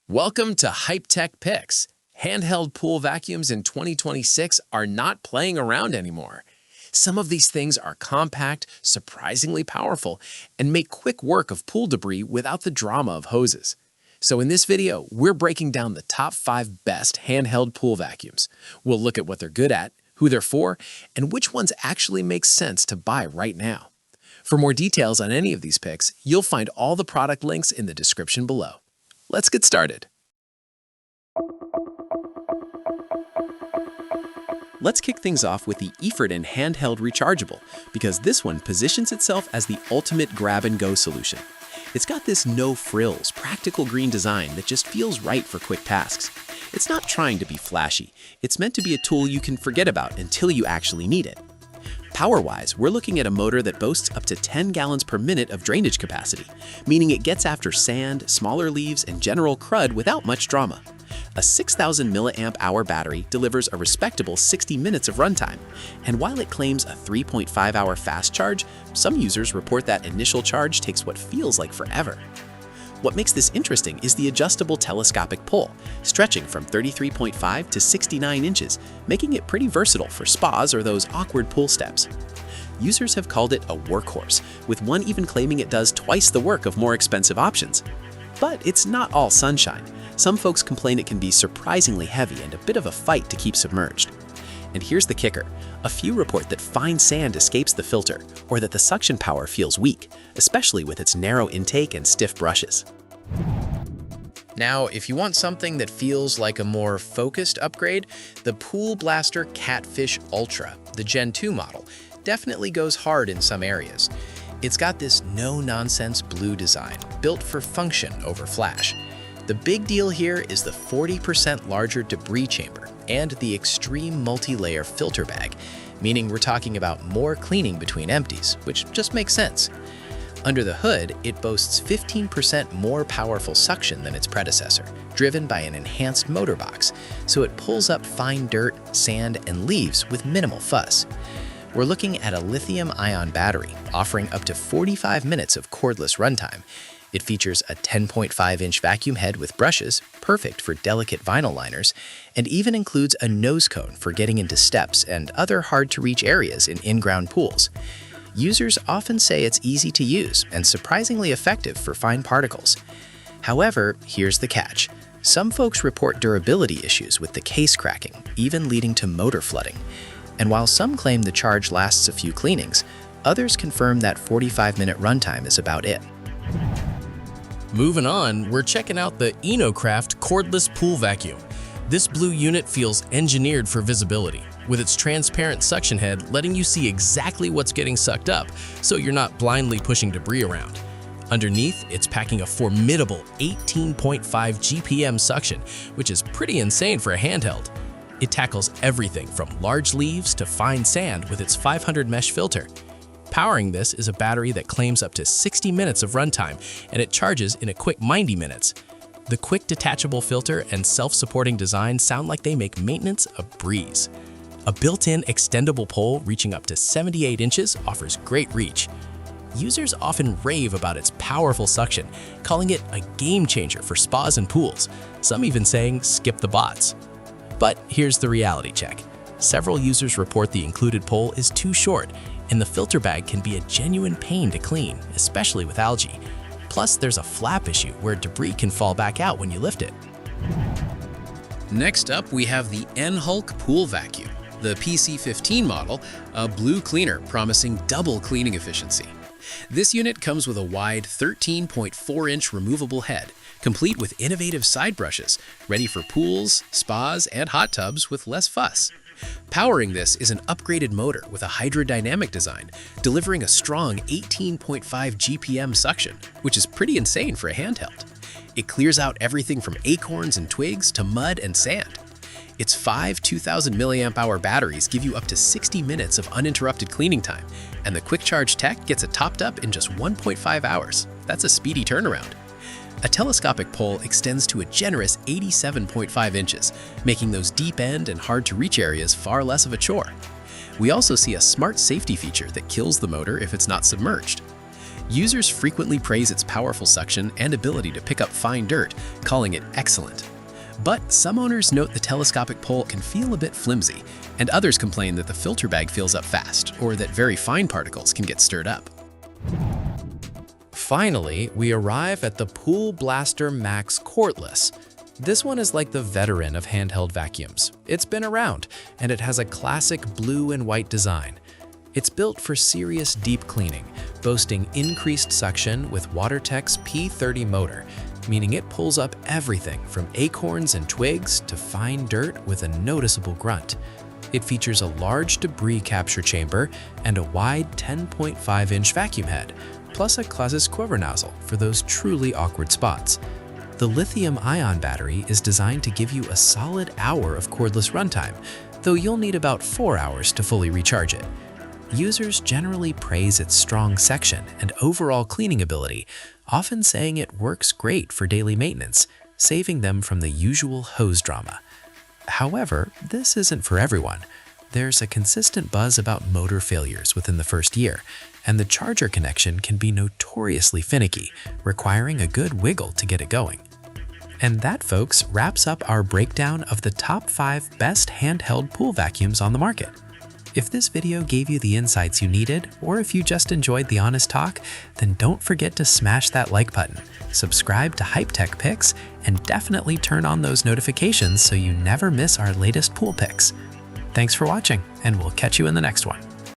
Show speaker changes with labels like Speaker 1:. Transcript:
Speaker 1: Welcome to Hype Tech Picks. Handheld pool vacuums in 2026 are not playing around anymore. Some of these things are compact, surprisingly powerful, and make quick work of pool debris without the drama of hoses. So in this video, we're breaking down the top 5 best handheld pool vacuums. We'll look at what they're good at, who they're for, and which ones actually make sense to buy right now. For more details on any of these picks, you'll find all the product links in the description below. Let's get started. Let's kick things off with the Efurden Handheld Rechargeable, because this one positions itself as the ultimate grab-and-go solution. It's got this no-frills, practical green design that just feels right for quick tasks. It's not trying to be flashy. It's meant to be a tool you can forget about until you actually need it. Power-wise, we're looking at a motor that boasts up to 10 gallons per minute of drainage capacity, meaning it gets after sand, smaller leaves, and general crud without much drama. A 6,000 milliamp-hour battery delivers a respectable 60 minutes of runtime, and while it claims a 3.5-hour fast charge, some users report that initial charge takes what feels like forever. What makes this interesting is the adjustable telescopic pull, stretching from 33.5 to 69 inches, making it pretty versatile for spas or those awkward pool steps. Users have called it a workhorse, with one even claiming it does twice the work of more expensive options. But it's not all sunshine. Some folks complain it can be surprisingly heavy and a bit of a fight to keep submerged. And here's the kicker. A few report that fine sand escapes the filter, or that the suction power feels weak, especially with its narrow intake and stiff brushes. Now, if you want something that feels like a more focused upgrade, the Pool Blaster Catfish Ultra, the Gen 2 model, definitely goes hard in some areas. It's got this no-nonsense blue design, built for function over flash. The big deal here is the 40% larger debris chamber and the extreme multi-layer filter bag, meaning we're talking about more cleaning between empties, which just makes sense. Under the hood, it boasts 15% more powerful suction than its predecessor, driven by an enhanced motor box, so it pulls up fine dirt, sand, and leaves with minimal fuss. We're looking at a lithium-ion battery, offering up to 45 minutes of cordless runtime. It features a 10.5-inch vacuum head with brushes, perfect for delicate vinyl liners, and even includes a nose cone for getting into steps and other hard-to-reach areas in in-ground pools. Users often say it's easy to use and surprisingly effective for fine particles. However, here's the catch. Some folks report durability issues with the case cracking, even leading to motor flooding. And while some claim the charge lasts a few cleanings, others confirm that 45-minute runtime is about it.
Speaker 2: Moving on, we're checking out the InoKraft Cordless Pool Vacuum. This blue unit feels engineered for visibility, with its transparent suction head letting you see exactly what's getting sucked up, so you're not blindly pushing debris around. Underneath, it's packing a formidable 18.5 GPM suction, which is pretty insane for a handheld. It tackles everything from large leaves to fine sand with its 500 mesh filter. Powering this is a battery that claims up to 60 minutes of runtime, and it charges in a quick 90 minutes. The quick detachable filter and self-supporting design sound like they make maintenance a breeze. A built-in extendable pole reaching up to 78 inches offers great reach. Users often rave about its powerful suction, calling it a game changer for spas and pools, some even saying skip the bots. But here's the reality check. Several users report the included pole is too short, and the filter bag can be a genuine pain to clean, especially with algae. Plus, there's a flap issue where debris can fall back out when you lift it.
Speaker 1: Next up, we have the ENHULK Pool Vacuum, the PC15 model, a blue cleaner promising double cleaning efficiency. This unit comes with a wide 13.4-inch removable head, complete with innovative side brushes, ready for pools, spas, and hot tubs with less fuss. Powering this is an upgraded motor with a hydrodynamic design, delivering a strong 18.5 GPM suction, which is pretty insane for a handheld. It clears out everything from acorns and twigs to mud and sand. Its 5 2,000 milliamp-hour batteries give you up to 60 minutes of uninterrupted cleaning time, and the quick charge tech gets it topped up in just 1.5 hours. That's a speedy turnaround. A telescopic pole extends to a generous 87.5 inches, making those deep-end and hard-to-reach areas far less of a chore. We also see a smart safety feature that kills the motor if it's not submerged. Users frequently praise its powerful suction and ability to pick up fine dirt, calling it excellent. But some owners note the telescopic pole can feel a bit flimsy, and others complain that the filter bag fills up fast, or that very fine particles can get stirred up.
Speaker 2: Finally, we arrive at the Pool Blaster Max Cordless. This one is like the veteran of handheld vacuums. It's been around, and it has a classic blue and white design. It's built for serious deep cleaning, boasting increased suction with WaterTech's P30 motor, meaning it pulls up everything from acorns and twigs to fine dirt with a noticeable grunt. It features a large debris capture chamber and a wide 10.5-inch vacuum head, plus a Clasis quiver nozzle for those truly awkward spots. The lithium-ion battery is designed to give you a solid hour of cordless runtime, though you'll need about 4 hours to fully recharge it. Users generally praise its strong section and overall cleaning ability, often saying it works great for daily maintenance, saving them from the usual hose drama. However, this isn't for everyone. There's a consistent buzz about motor failures within the first year, and the charger connection can be notoriously finicky, requiring a good wiggle to get it going. And that, folks, wraps up our breakdown of the top 5 best handheld pool vacuums on the market. If this video gave you the insights you needed, or if you just enjoyed the honest talk, then don't forget to smash that like button, subscribe to Hype Tech Picks, and definitely turn on those notifications so you never miss our latest pool picks. Thanks for watching, and we'll catch you in the next one.